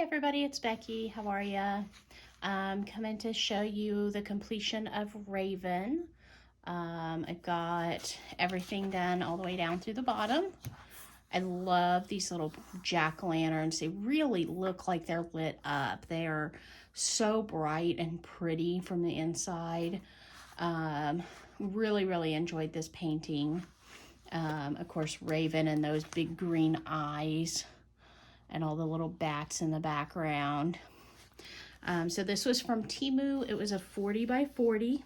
everybody, it's Becky. How are ya? Coming to show you the completion of Raven. I've got everything done all the way down through the bottom. I love these little jack-o'-lanterns. They really look like they're lit up. They are so bright and pretty from the inside. Really enjoyed this painting. Of course, Raven and those big green eyes and all the little bats in the background. So this was from Temu. It was a 40 by 40.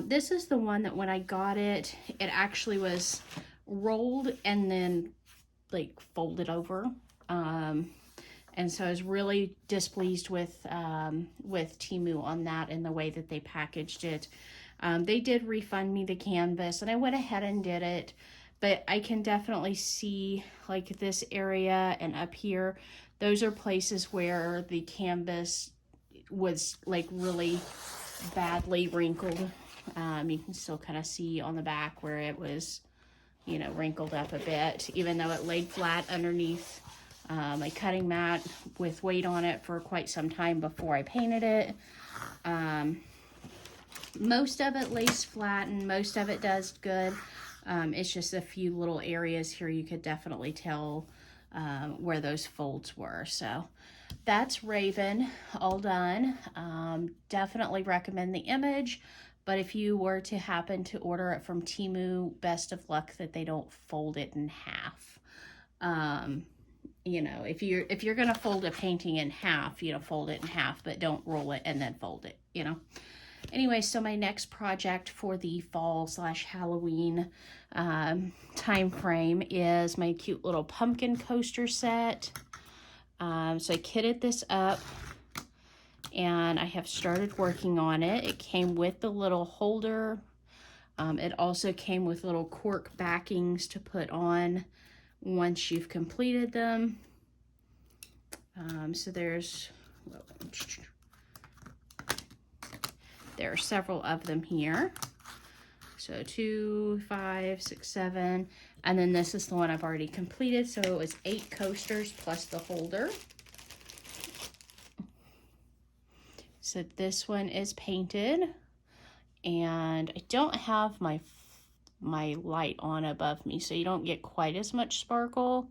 This is the one that when I got it, it actually was rolled and then like folded over. And so I was really displeased with Temu on that and the way that they packaged it. They did refund me the canvas and I went ahead and did it, but I can definitely see like this area and up here, those are places where the canvas was like really badly wrinkled. You can still kind of see on the back where it was, you know, wrinkled up a bit, even though it laid flat underneath a cutting mat with weight on it for quite some time before I painted it. Most of it lays flat and most of it does good. It's just a few little areas here you could definitely tell where those folds were. So that's Raven, all done. Definitely recommend the image, but if you were to happen to order it from Temu, best of luck that they don't fold it in half. You know, if you're gonna fold a painting in half, you know, fold it in half, but don't roll it and then fold it, you know. Anyway, so my next project for the fall/Halloween time frame is my cute little pumpkin coaster set. So I kitted this up and I have started working on it. It came with the little holder. It also came with little cork backings to put on once you've completed them. So there are several of them here. So 2, 5, 6, 7, and then this is the one I've already completed. So it was 8 coasters plus the holder. So this one is painted, and I don't have my light on above me, so you don't get quite as much sparkle.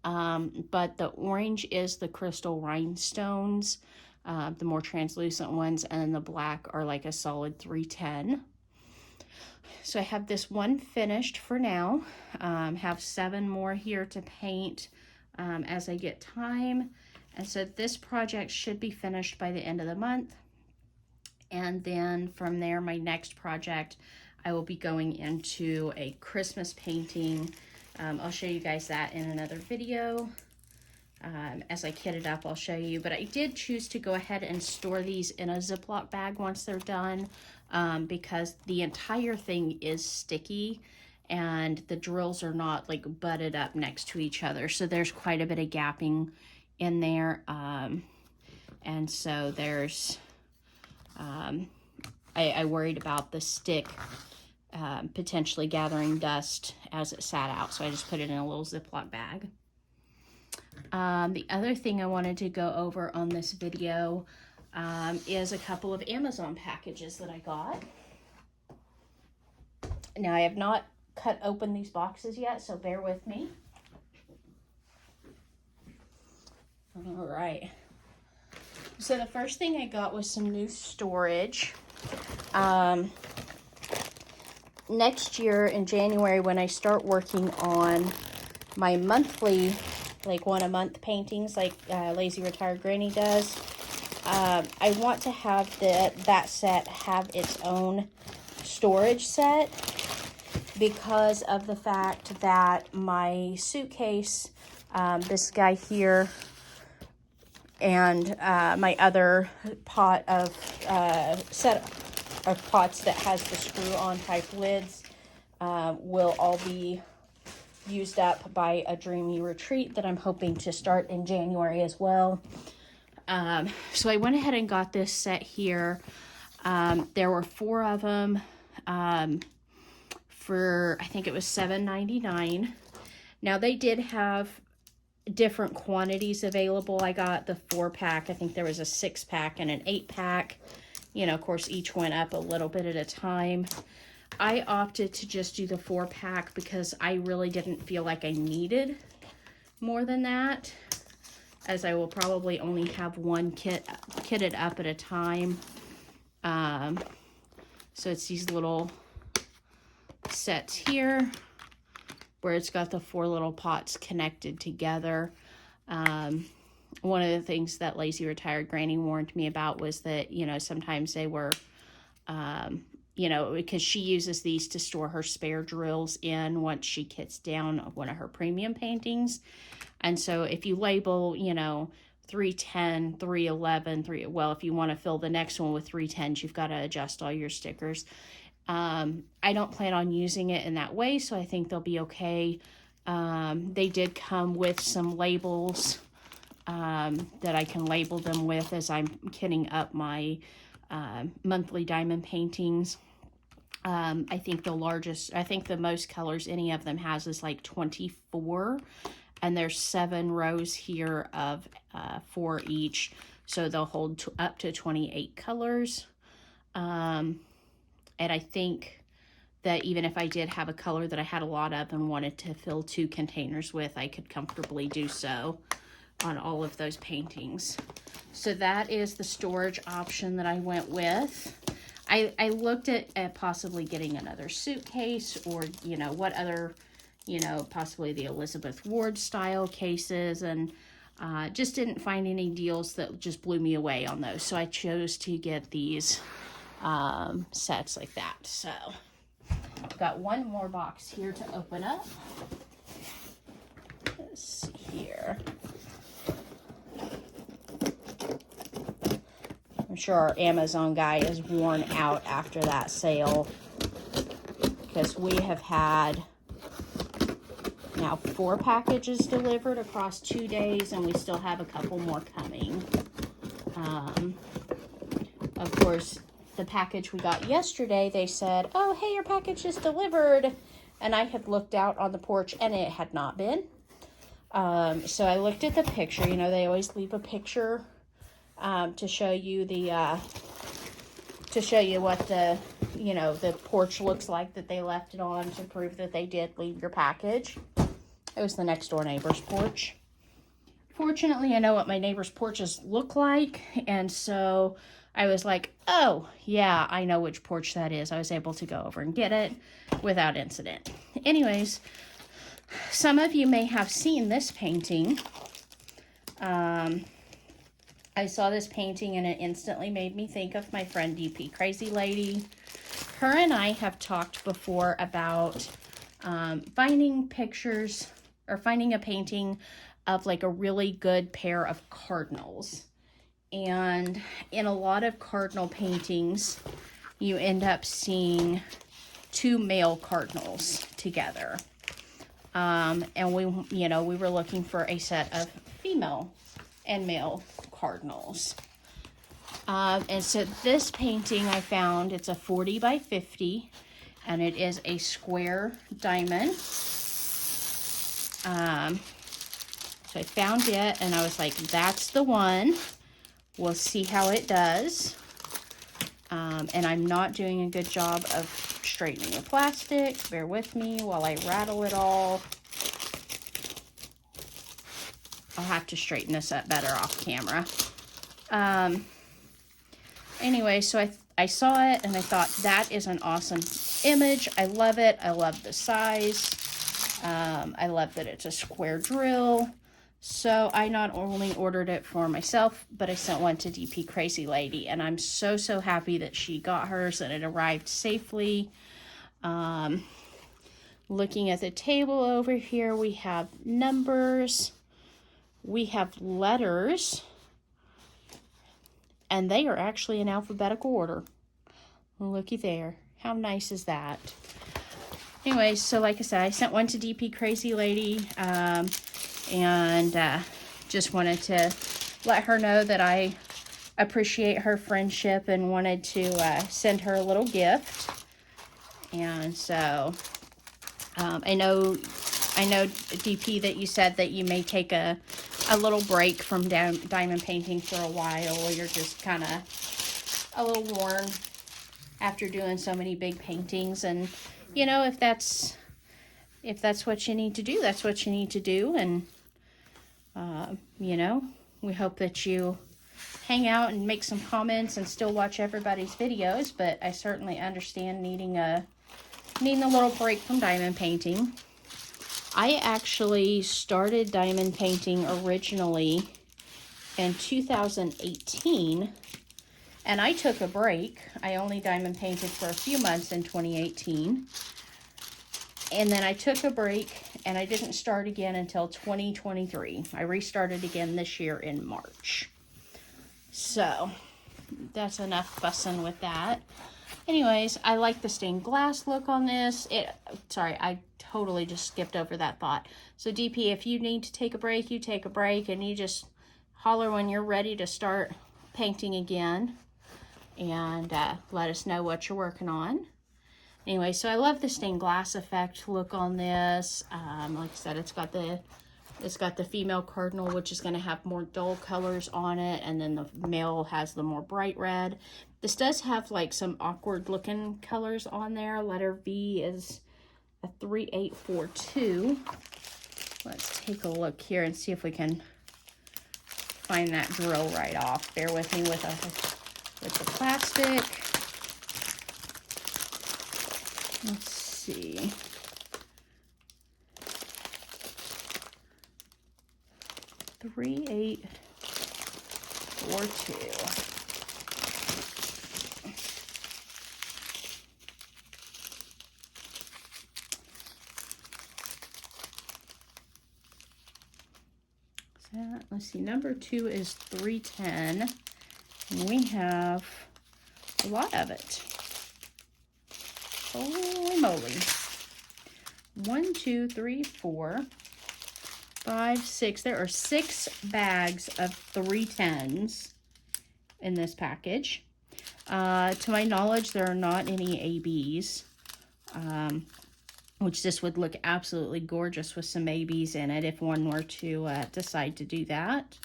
But the orange is the crystal rhinestones, the more translucent ones, and then the black are like a solid 310. So I have this one finished for now. Have 7 more here to paint as I get time. And so this project should be finished by the end of the month. And then from there, my next project, I will be going into a Christmas painting. I'll show you guys that in another video. As I kit it up, I'll show you. But I did choose to go ahead and store these in a Ziploc bag once they're done, because the entire thing is sticky and the drills are not like butted up next to each other. So there's quite a bit of gapping in there. And so there's, I worried about the stick potentially gathering dust as it sat out. So I just put it in a little Ziploc bag. The other thing I wanted to go over on this video is a couple of Amazon packages that I got. Now I have not cut open these boxes yet, so bear with me. All right. So the first thing I got was some new storage. Next year in January, when I start working on my monthly, like 1 a month paintings like Lazy Retired Granny does, I want to have that set have its own storage set, because of the fact that my suitcase, this guy here, and my other pot of set of pots that has the screw-on type lids will all be used up by a dreamy retreat that I'm hoping to start in January as well. So I went ahead and got this set here. There were 4 of them for, I think it was $7.99. Now they did have different quantities available. I got the 4-pack. I think there was a 6-pack and an 8-pack. You know, of course, each went up a little bit at a time. I opted to just do the 4-pack because I really didn't feel like I needed more than that, as I will probably only have one kitted up at a time. So it's these little sets here where it's got the 4 little pots connected together. One of the things that Lazy Retired Granny warned me about was that, you know, sometimes they were, you know, because she uses these to store her spare drills in once she kits down one of her premium paintings. And so if you label, you know, 310, 311, well, if you want to fill the next one with 310s, you've got to adjust all your stickers. I don't plan on using it in that way, so I think they'll be okay. They did come with some labels that I can label them with as I'm kitting up my monthly diamond paintings. I think the most colors any of them has is like 24, and there's 7 rows here of 4 each, so they'll hold up to 28 colors. And I think that even if I did have a color that I had a lot of and wanted to fill 2 containers with, I could comfortably do so on all of those paintings. So that is the storage option that I went with. I looked at possibly getting another suitcase, or, you know, what other, you know, possibly the Elizabeth Ward style cases, and just didn't find any deals that just blew me away on those. So I chose to get these sets like that. So I've got one more box here to open up. Let's see here. I'm sure our Amazon guy is worn out after that sale, because we have had now 4 packages delivered across 2 days, and we still have a couple more coming. Of course, the package we got yesterday, they said, oh, hey, your package is delivered. And I had looked out on the porch and it had not been. So I looked at the picture. You know, they always leave a picture to show you what the, you know, the porch looks like that they left it on, to prove that they did leave your package. It was the next door neighbor's porch. Fortunately, I know what my neighbor's porches look like, and so I was like, oh, yeah, I know which porch that is. I was able to go over and get it without incident. Anyways, some of you may have seen this painting. I saw this painting and it instantly made me think of my friend DP Crazy Lady. Her and I have talked before about finding pictures or finding a painting of like a really good pair of cardinals. And in a lot of cardinal paintings, you end up seeing 2 male cardinals together. And we were looking for a set of female and male cardinals. And so this painting I found, it's a 40 by 50, and it is a square diamond. So I found it, and I was like, that's the one. We'll see how it does. And I'm not doing a good job of straightening the plastic. Bear with me while I rattle it all. I'll have to straighten this up better off camera. Anyway, so I saw it and I thought, that is an awesome image. I love it. I love the size. I love that it's a square drill. So I not only ordered it for myself, but I sent one to DP Crazy Lady, and I'm so happy that she got hers and it arrived safely. Looking at the table over here, we have numbers, we have letters, and they are actually in alphabetical order. Looky there. How nice is that? Anyway, so like I said, I sent one to DP Crazy Lady, and just wanted to let her know that I appreciate her friendship and wanted to send her a little gift. And so I know I know, DP, that you said that you may take a little break from diamond painting for a while, or you're just kind of a little worn after doing so many big paintings. And, you know, if that's what you need to do, that's what you need to do. And, you know, we hope that you hang out and make some comments and still watch everybody's videos, but I certainly understand needing a little break from diamond painting. I actually started diamond painting originally in 2018, and I took a break. I only diamond painted for a few months in 2018, and then I took a break, and I didn't start again until 2023. I restarted again this year in March. So, that's enough fussing with that. Anyways, I like the stained glass look on this. Sorry, I totally just skipped over that thought. So, DP, if you need to take a break, you take a break, and you just holler when you're ready to start painting again, and let us know what you're working on. Anyway, so I love the stained glass effect look on this. Like I said, it's got the female cardinal, which is going to have more dull colors on it, and then the male has the more bright red. This does have like some awkward looking colors on there. Letter V is a 3842. Let's take a look here and see if we can find that drill right off. Bear with me with the plastic. Let's see. Three, 8, 4, 2. Let's see, number 2 is 310, and we have a lot of it. Holy moly. 1, 2, 3, 4, 5, 6. There are 6 bags of 310s in this package. To my knowledge, there are not any ABs, which this would look absolutely gorgeous with some ABs in it if one were to decide to do that.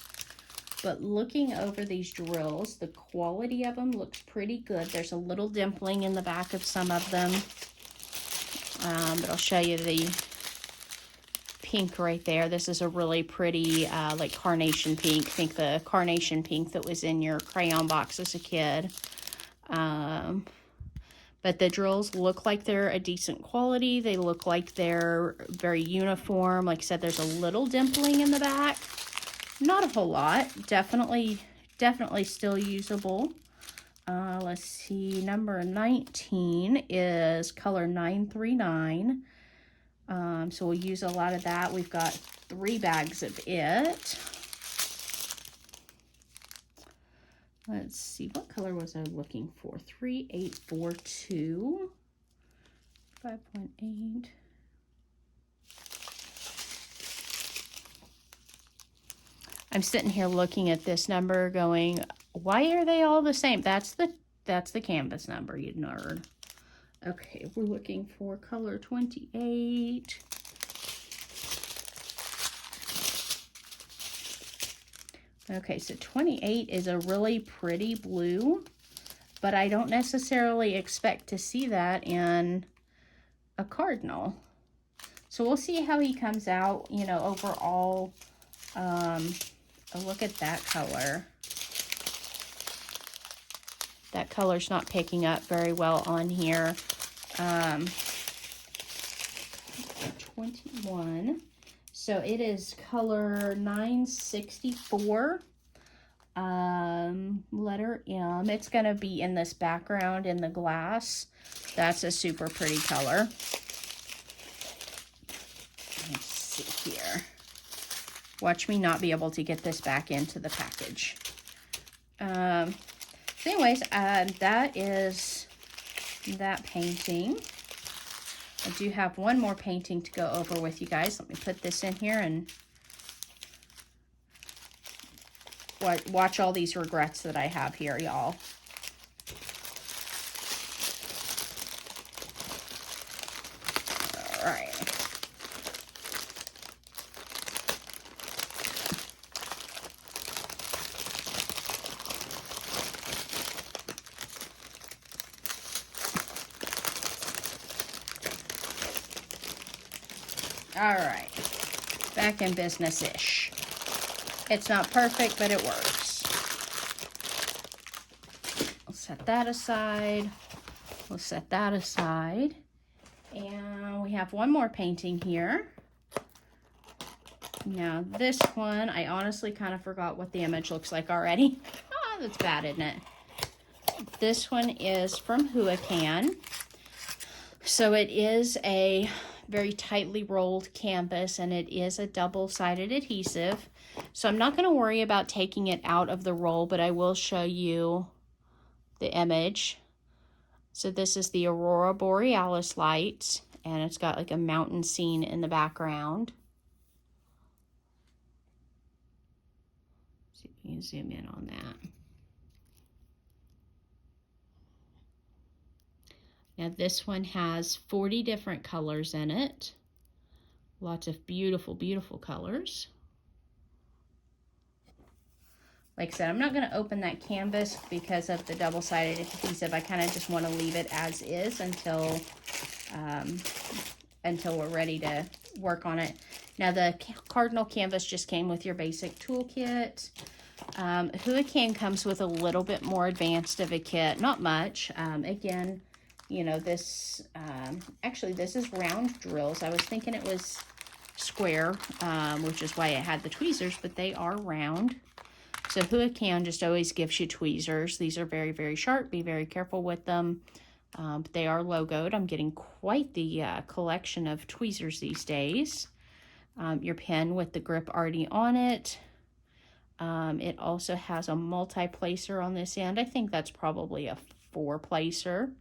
But looking over these drills, the quality of them looks pretty good. There's a little dimpling in the back of some of them. But I'll show you the pink right there. This is a really pretty like carnation pink. I think the carnation pink that was in your crayon box as a kid. But the drills look like they're a decent quality. They look like they're very uniform. Like I said, there's a little dimpling in the back. Not a whole lot. Definitely still usable. Let's see. Number 19 is color 939. So we'll use a lot of that. We've got 3 bags of it. Let's see, what color was I looking for? 3842, 5.8. I'm sitting here looking at this number going, why are they all the same? That's the canvas number, you nerd. Okay, we're looking for color 28. Okay, so 28 is a really pretty blue, but I don't necessarily expect to see that in a cardinal. So we'll see how he comes out, you know, overall. Look at that color. That color's not picking up very well on here. 21. So it is color 964, letter M. It's going to be in this background in the glass. That's a super pretty color. Let's see here. Watch me not be able to get this back into the package. So anyways, that is that painting. I do have one more painting to go over with you guys. Let me put this in here and watch all these regrets that I have here, y'all. All right. All right, back in business-ish. It's not perfect, but it works. We'll set that aside. We'll set that aside. And we have one more painting here. Now this one, I honestly kind of forgot what the image looks like already. Oh, that's bad, isn't it? This one is from Huacan. So it is a very tightly rolled canvas, and it is a double-sided adhesive. So I'm not going to worry about taking it out of the roll, but I will show you the image. So this is the Aurora Borealis light, and it's got like a mountain scene in the background. See if you can zoom in on that. Now this one has 40 different colors in it. Lots of beautiful, beautiful colors. Like I said, I'm not going to open that canvas because of the double-sided adhesive. I kind of just want to leave it as is until we're ready to work on it. Now the cardinal canvas just came with your basic toolkit. Huacan comes with a little bit more advanced of a kit, not much. Again, you know, this, actually this is round drills. I was thinking it was square, which is why it had the tweezers, but they are round. So Huacan just always gives you tweezers. These are very, very sharp. Be very careful with them. But they are logoed. I'm getting quite the collection of tweezers these days. Your pen with the grip already on it. It also has a multi-placer on this end. I think that's probably a 4-placer.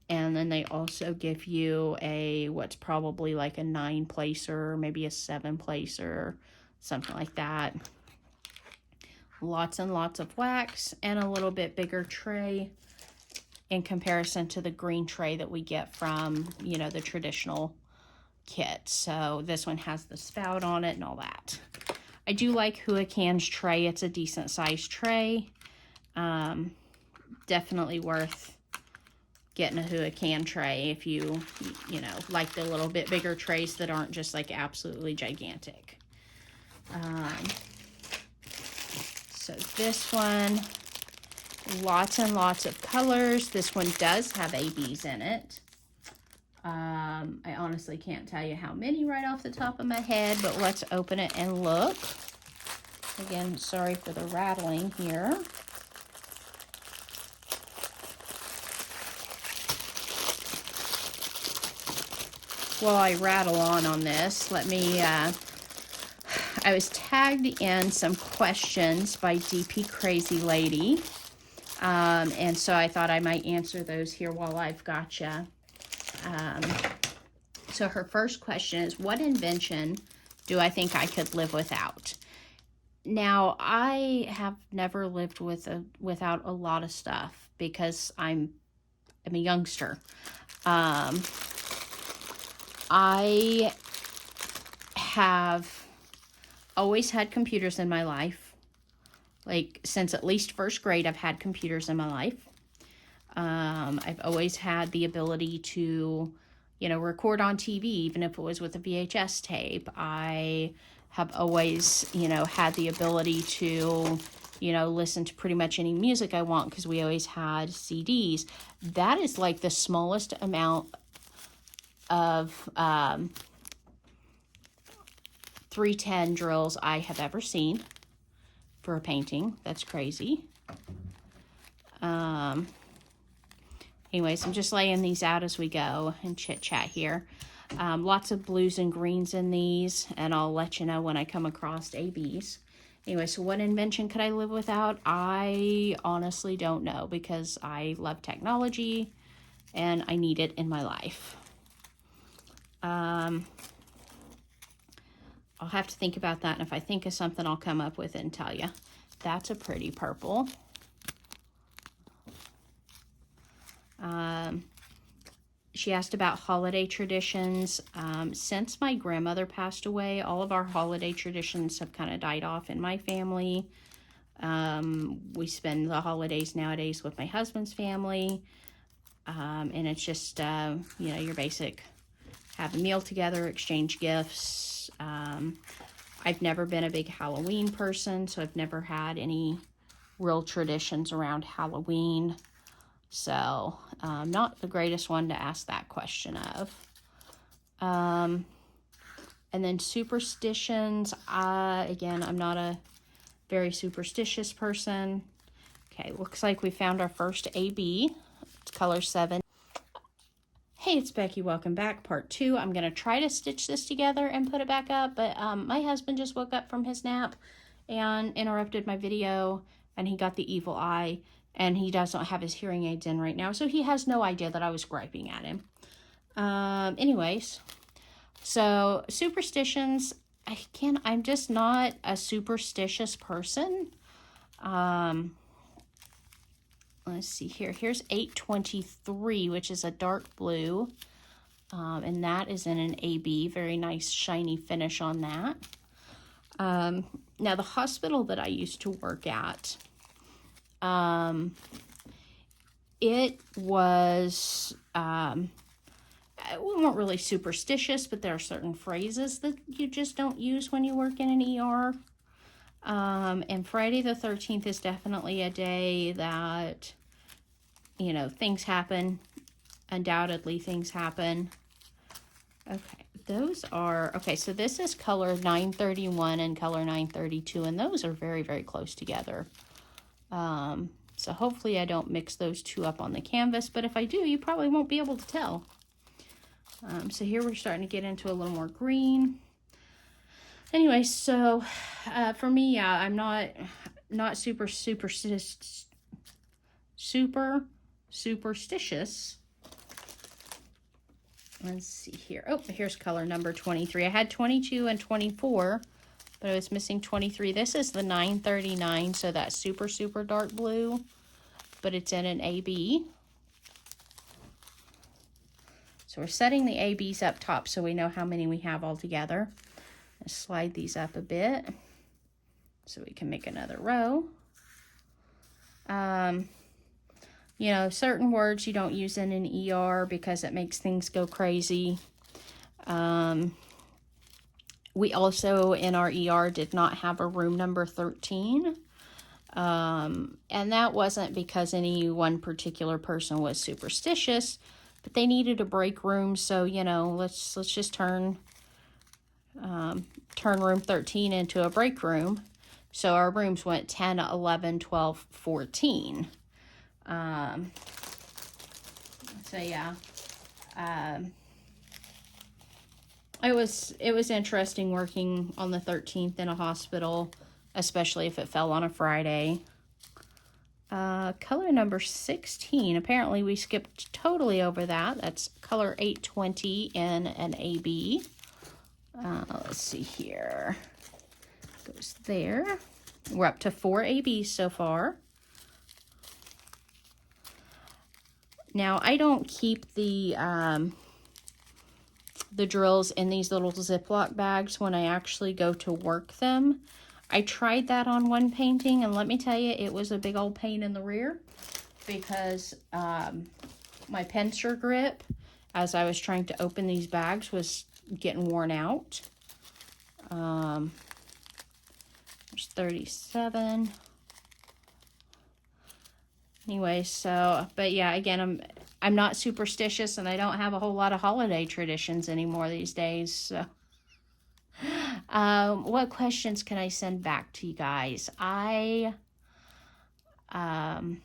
And then they also give you a, what's probably like a 9-placer, maybe a 7-placer, something like that. Lots and lots of wax and a little bit bigger tray in comparison to the green tray that we get from, you know, the traditional kit. So this one has the spout on it and all that. I do like Huacan's tray. It's a decent sized tray. Definitely worth getting a Huacan tray if you know, like the little bit bigger trays that aren't just like absolutely gigantic. So this one, lots and lots of colors. This one does have ABs in it. I honestly can't tell you how many right off the top of my head, but let's open it and look. Again, sorry for the rattling here. While I rattle on this, let me, I was tagged in some questions by DP Crazy Lady, and so I thought I might answer those here while I've got you. So her first question is, what invention do I think I could live without? Now, I have never lived without a lot of stuff because I'm a youngster. I have always had computers in my life. Like, since at least first grade, I've had computers in my life. I've always had the ability to, you know, record on TV, even if it was with a VHS tape. I have always, you know, had the ability to, you know, listen to pretty much any music I want because we always had CDs. That is like the smallest amount of 310 drills I have ever seen for a painting. That's crazy. Anyways, I'm just laying these out as we go and chit chat here. Lots of blues and greens in these, and I'll let you know when I come across ABs. Anyway, so what invention could I live without? I honestly don't know because I love technology and I need it in my life. I'll have to think about that, and if I think of something, I'll come up with it and tell you. That's a pretty purple. She asked about holiday traditions. Since my grandmother passed away, all of our holiday traditions have kind of died off in my family. We spend the holidays nowadays with my husband's family. And it's just, you know, your basic have a meal together, exchange gifts. I've never been a big Halloween person, so I've never had any real traditions around Halloween. So, not the greatest one to ask that question of. And then superstitions. Again, I'm not a very superstitious person. Okay, looks like we found our first AB. It's color 7. Hey, it's Becky. Welcome back. Part 2. I'm going to try to stitch this together and put it back up, but my husband just woke up from his nap and interrupted my video, and he got the evil eye, and he doesn't have his hearing aids in right now, so he has no idea that I was griping at him. Anyways, so superstitions, I'm just not a superstitious person. Let's see here. Here's 823, which is a dark blue. And that is in an AB. Very nice shiny finish on that. Now, the hospital that I used to work at, it was, we weren't really superstitious, but there are certain phrases that you just don't use when you work in an ER. And Friday the 13th is definitely a day that, you know, things happen. Undoubtedly, things happen. Okay, those are, okay, so this is color 931 and color 932, and those are very, very close together. So hopefully I don't mix those two up on the canvas, but if I do, you probably won't be able to tell. So here we're starting to get into a little more green. Anyway, so for me, yeah, I'm not superstitious. Let's see here. Oh, here's color number 23. I had 22 and 24, but I was missing 23. This is the 939, so that's super, super dark blue, but it's in an AB. So we're setting the ABs up top so we know how many we have all together. Let's slide these up a bit so we can make another row. You know, certain words you don't use in an ER because it makes things go crazy. We also, in our ER, did not have a room number 13. And that wasn't because any one particular person was superstitious, but they needed a break room. So, you know, let's just turn room 13 into a break room. So our rooms went 10, 11, 12, 14. So yeah, it was interesting working on the 13th in a hospital, especially if it fell on a Friday. Color number 16. Apparently we skipped totally over that. That's color 820 in an AB. Let's see here. Goes there. We're up to 4 ABs so far. Now, I don't keep the drills in these little Ziploc bags when I actually go to work them. I tried that on one painting, and let me tell you, it was a big old pain in the rear because my pincer grip, as I was trying to open these bags, was getting worn out. There's 37. Anyway, so, but yeah, again, I'm not superstitious, and I don't have a whole lot of holiday traditions anymore these days. So, what questions can I send back to you guys? I don't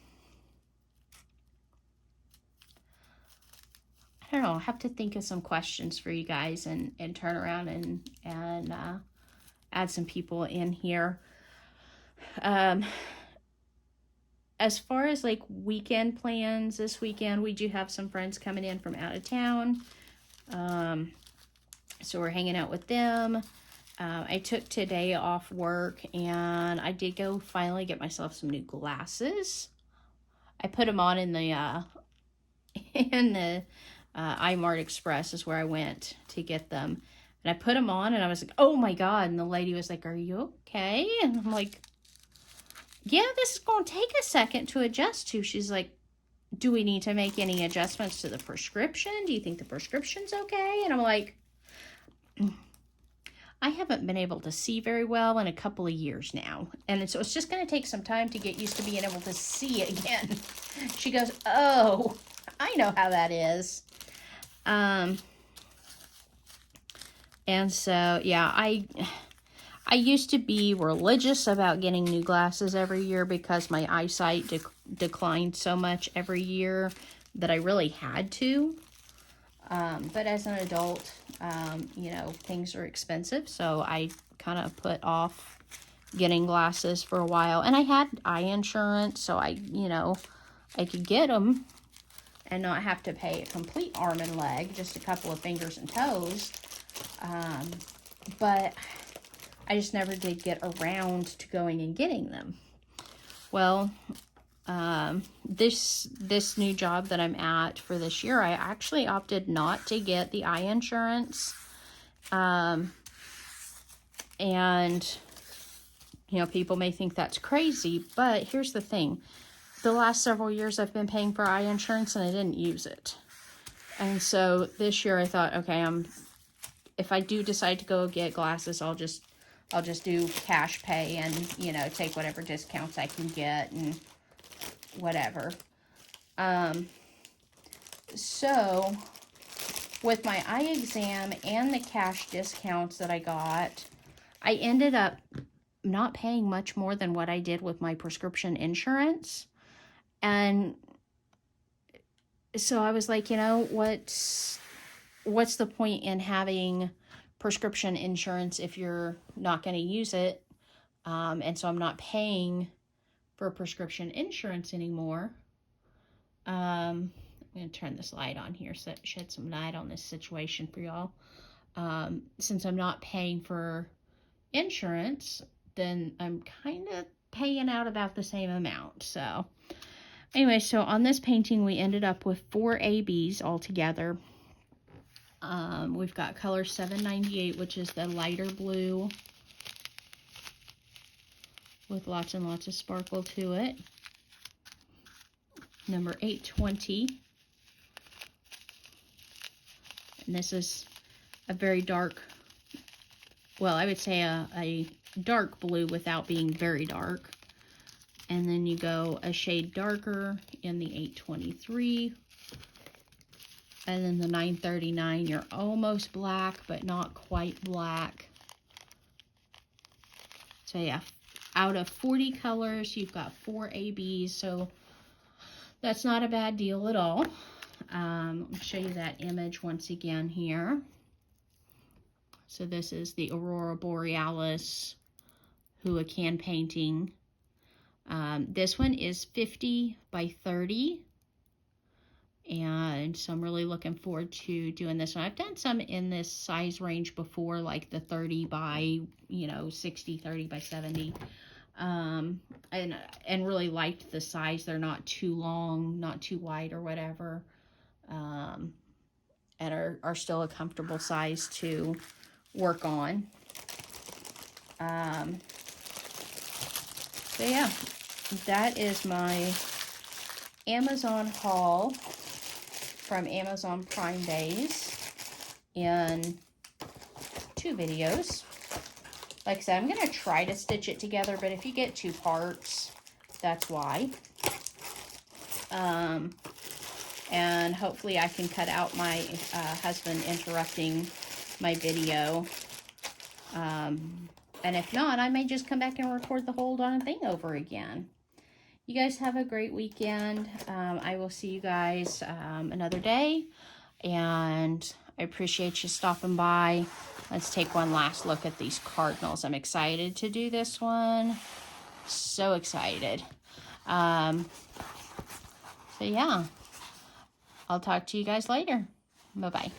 know. I have to think of some questions for you guys and turn around and add some people in here. As far as like weekend plans this weekend, we do have some friends coming in from out of town. So we're hanging out with them. I took today off work, and I did go finally get myself some new glasses. I put them on in the iMart Express is where I went to get them. And I put them on, and I was like, oh my God. And the lady was like, are you okay? And I'm like, yeah, this is going to take a second to adjust to. She's like, do we need to make any adjustments to the prescription? Do you think the prescription's okay? And I'm like, I haven't been able to see very well in a couple of years now. And so it's just going to take some time to get used to being able to see again. She goes, oh, I know how that is. And so, yeah, I used to be religious about getting new glasses every year because my eyesight declined so much every year that I really had to. But as an adult, you know, things are expensive, so I kind of put off getting glasses for a while. And I had eye insurance, so I could get them and not have to pay a complete arm and leg, just a couple of fingers and toes. But I just never did get around to going and getting them. Well, this new job that I'm at for this year, I actually opted not to get the eye insurance. And, you know, people may think that's crazy, but here's the thing. The last several years I've been paying for eye insurance and I didn't use it. And so this year I thought, okay, if I do decide to go get glasses, I'll just do cash pay and, you know, take whatever discounts I can get and whatever. So with my eye exam and the cash discounts that I got, I ended up not paying much more than what I did with my prescription insurance. And so I was like, you know, what's the point in having prescription insurance if you're not going to use it? And so I'm not paying for prescription insurance anymore. I'm going to turn this light on here so it shed some light on this situation for y'all. Since I'm not paying for insurance, then I'm kind of paying out about the same amount. So anyway, so on this painting, we ended up with 4 ABs altogether. We've got color 798, which is the lighter blue with lots and lots of sparkle to it. Number 820. And this is a very dark, well, I would say a dark blue without being very dark. And then you go a shade darker in the 823. And then the 939, you're almost black, but not quite black. So yeah, out of 40 colors, you've got 4 ABs, so that's not a bad deal at all. I'll show you that image once again here. So this is the Aurora Borealis Huacan painting. This one is 50 by 30. And so I'm really looking forward to doing this one. I've done some in this size range before, like the 30 by, 60, 30 by 70. And really liked the size. They're not too long, not too wide or whatever. And are still a comfortable size to work on. So yeah, that is my Amazon haul from Amazon Prime Days in 2 videos. Like I said, I'm going to try to stitch it together, but if you get 2 parts, that's why. And hopefully I can cut out my husband interrupting my video. And if not, I may just come back and record the whole darn thing over again. You guys have a great weekend. I will see you guys another day. And I appreciate you stopping by. Let's take one last look at these cardinals. I'm excited to do this one. So excited. So yeah. I'll talk to you guys later. Bye-bye.